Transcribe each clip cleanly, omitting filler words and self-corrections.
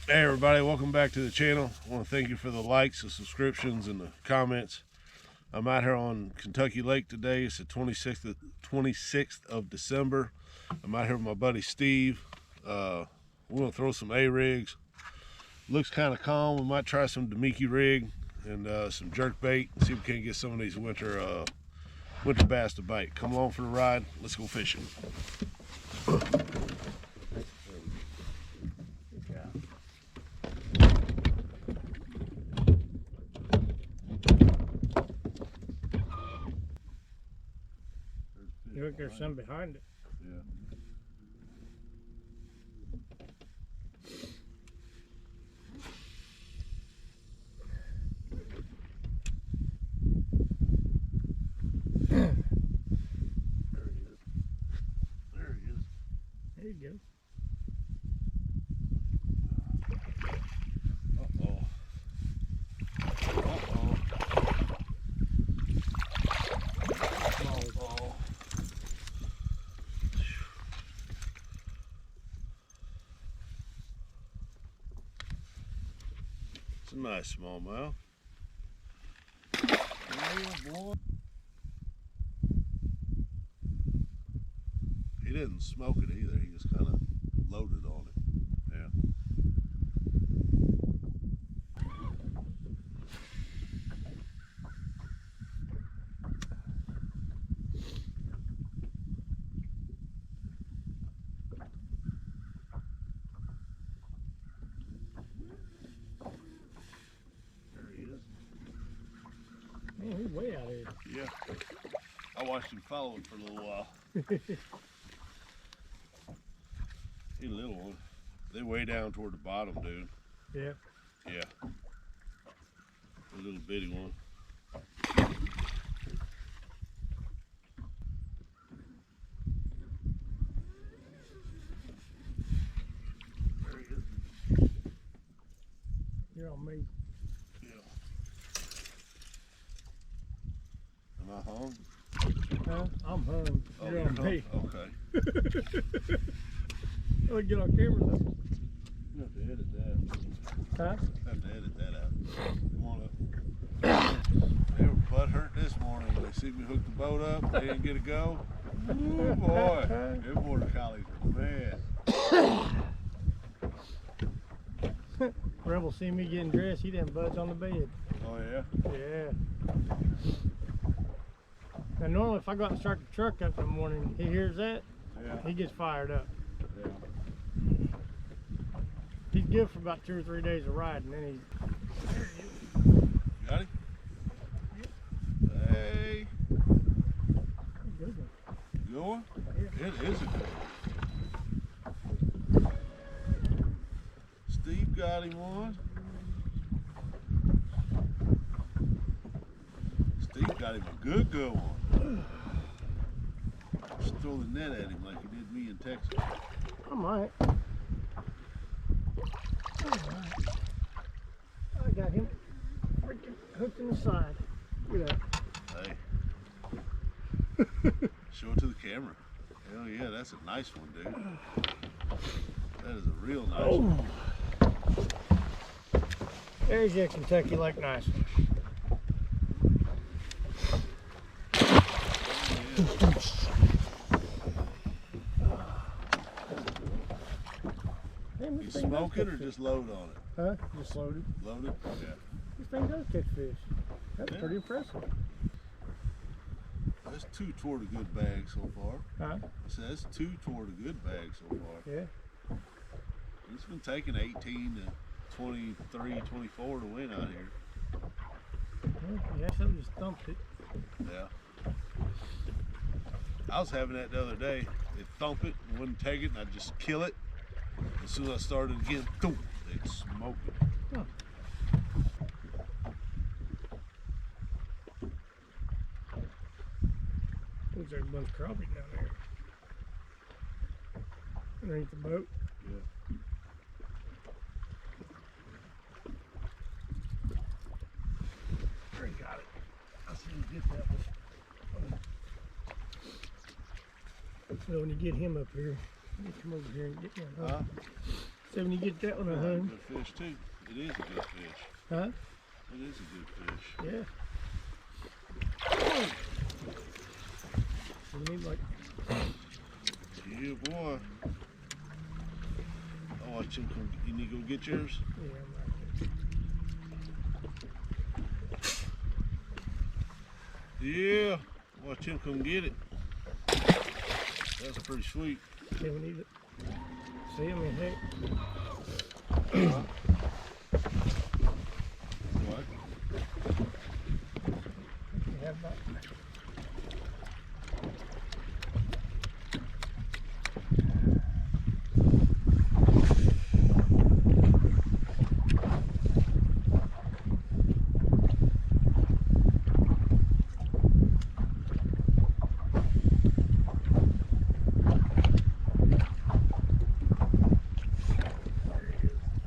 Hey everybody, welcome back to the channel. I want to thank you for the likes, the subscriptions, and the comments. I'm out here on Kentucky Lake today. It's the 26th of December. I'm out here with my buddy Steve. We're going to throw some A-rigs. Looks kind of calm. We might try some Damiki rig and some jerk bait. See if we can't get some of these winter bass to bite. Come along for the ride. Let's go fishing. Look, there's some behind it. Yeah. There he is. There you go. Uh-oh. Uh-oh. Uh-oh. It's a nice smallmouth. Yeah, boy. He didn't smoke it either. He just kind of loaded on it. Yeah. There he is. Man, he's way out here. Yeah. I watched him follow it for a little while. He's a little one. They way down toward the bottom, dude. Yeah. Yeah. A little bitty one. There he is. You're on me. Yeah. Am I hung? Huh? I'm hung. Oh, You're on me. Okay. Oh, get on camera though. You have to edit that. Huh? Have to edit that out. Come on up. They were butt hurt this morning when they see me hook the boat up. They didn't get a go. Ooh, boy. Them border collies are mad. Rebel see me getting dressed, he didn't budge on the bed. Oh, yeah? Yeah. Now normally if I go out and start the truck up in the morning, he hears that, Yeah. he gets fired up. Yeah. He's good for about 2 or 3 days of riding, then he's... Got him? Hey. Good one. Good one? Yeah. It is a good one. Steve got him one. Steve got him a good one. Just throw the net at him like he did me in Texas. I might. I got him freaking hooked in the side. Look at Hey. Show it to the camera. Hell yeah, that's a nice one, dude. That is a real nice one. There's your Kentucky Lake nice one. Damn, You this thing does smoke it catch or fish. just load on it? Huh? Just loaded. Loaded? Yeah. This thing does catch fish. That's Yeah. pretty impressive. That's 2 toward a good bag so far. Huh? I said that's 2 toward a good bag so far. Yeah. It's been taking 18 to 23, 24 to win out here. Yeah, something just thumped it. Yeah. I was having that the other day. They'd thump it and wouldn't take it, and I'd just kill it. As soon as I started again, boom, they'd smoke it. Huh. Looks like a bunch of crappie down there. Underneath the boat. Yeah. There he got it. I see him get that one. So when you get him up here, you come over here and get one. Huh? So when you get that one That's a hung, good fish too. It is a good fish. huh? It is a good fish. Yeah. You need like, Yeah, boy. Oh, watch him come. You need to go get yours? yeah, I'm right there. Yeah. Watch him come get it. That's pretty sweet. See, we need it. See, I mean, heck, What? you have that.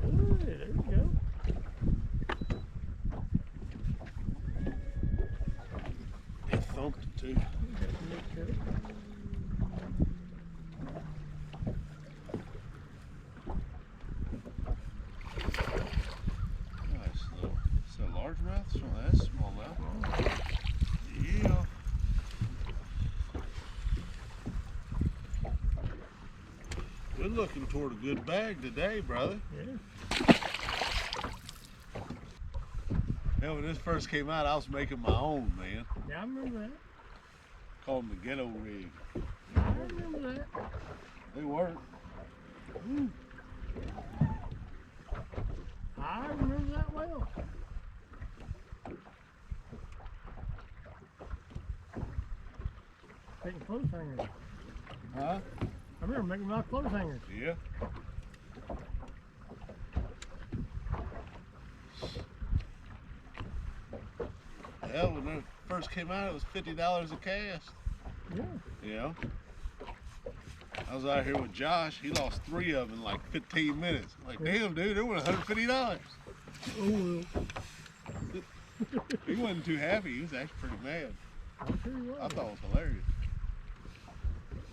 Ooh, there you go. It thumped it too. Got some meat to it. Nice little. Is that a largemouth? Oh, that's smallmouth. Yeah. We're looking toward a good bag today, brother. Yeah. Hell, when this first came out, I was making my own, man. Yeah, I remember that. Called them the ghetto rig. I remember that. They work. Ooh. I remember that well. Making clothes hangers. Huh? I remember making my clothes hangers. Yeah. Hell, when it first came out, it was $50 a cast. Yeah. You know? I was out here with Josh. He lost 3 of them in like 15 minutes. Like, damn, dude, they were $150. Oh, He wasn't too happy. He was actually pretty mad. I'll tell you what. I thought it was hilarious.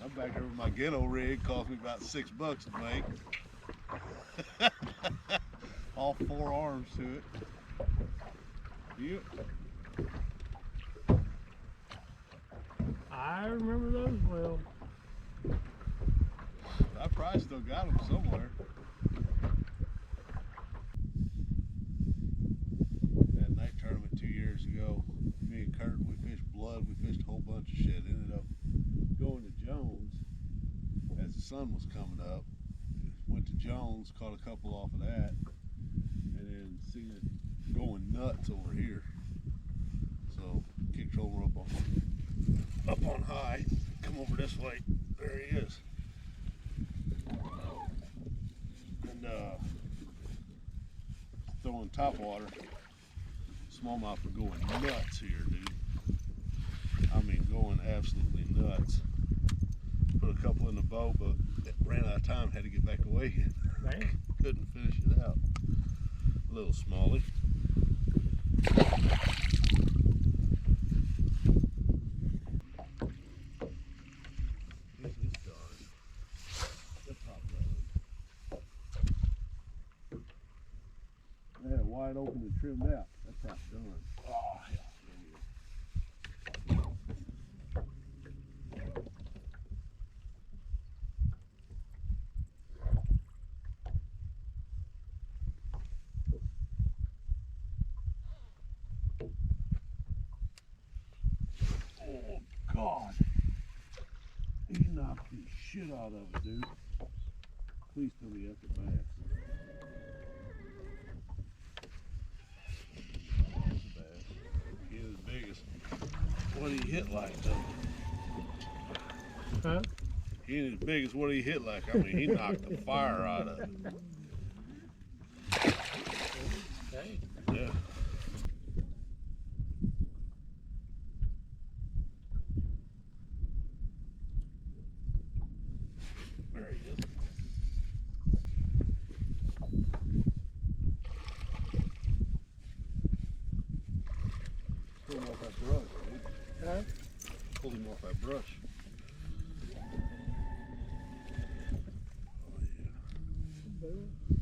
I'm back here with my ghetto rig. Cost me about $6 to make. All 4 arms to it. Yep. I remember those well. I probably still got them somewhere. That night tournament 2 years ago, me and Kurt, we fished blood. We fished a whole bunch of shit. Ended up going to Jones as the sun was coming up. Went to Jones, caught a couple off of that, and then seen it going nuts over here. So kicked over up on high. Come over this way. There he is. And throwing top water. Smallmouth are going nuts here, dude. I mean, going absolutely nuts. Put a couple in the boat, but it ran out of time. Had to get back away again. Man. Couldn't finish it out. A little smallie. He's done. The top road. They had it wide open and trimmed out. That top's done. Oh, hell. Oh, God. He knocked the shit out of it, dude. Please tell me that's a bass. That's a bass. He ain't as big as what he hit like, though. Huh? He ain't as big as what he hit like. I mean, he knocked the fire out of it. Hey. Yeah. There he is. Pull him off that brush, dude. Huh? Pull him off that brush. Oh, yeah.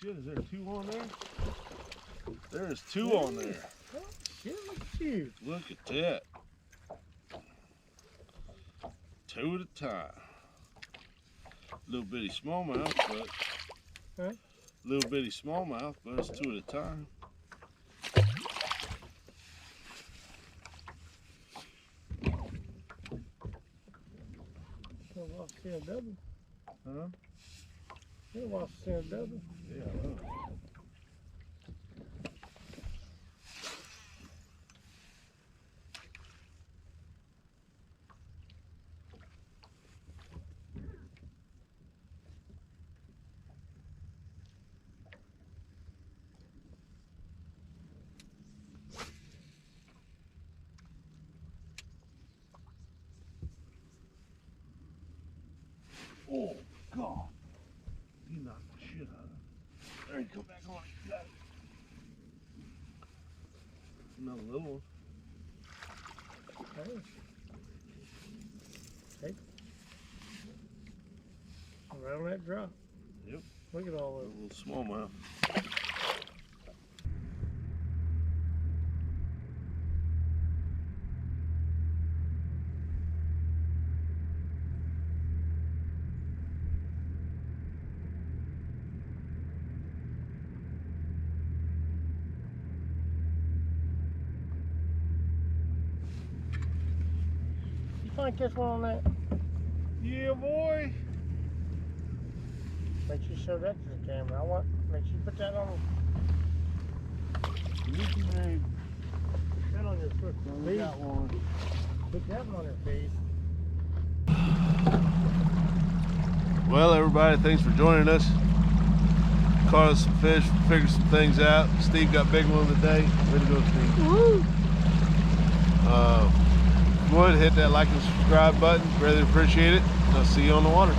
shit, is there two on there? There is two on there. Oh, shit, look at you. Look at that. Two at a time. Little bitty smallmouth, but little bitty smallmouth, but it's two at a time. Lost a double. Huh? You lost a double. Yeah, I know. Oh, God. You knocked the shit out of it. There you go back on it. You got it. Another little one. Hey. Hey. Right on that drop. Yep. Look at all A of it. little smallmouth. You find catch one on that? Yeah, boy. Make sure you show that to the camera. Make sure you put that on. Put that on your foot. We got one. Put that one on your face. Well, everybody, thanks for joining us. Caught us some fish, figured some things out. Steve got big one today. Way to go, Steve. Woo! If you would, hit that like and subscribe button. Really appreciate it. I'll see you on the water.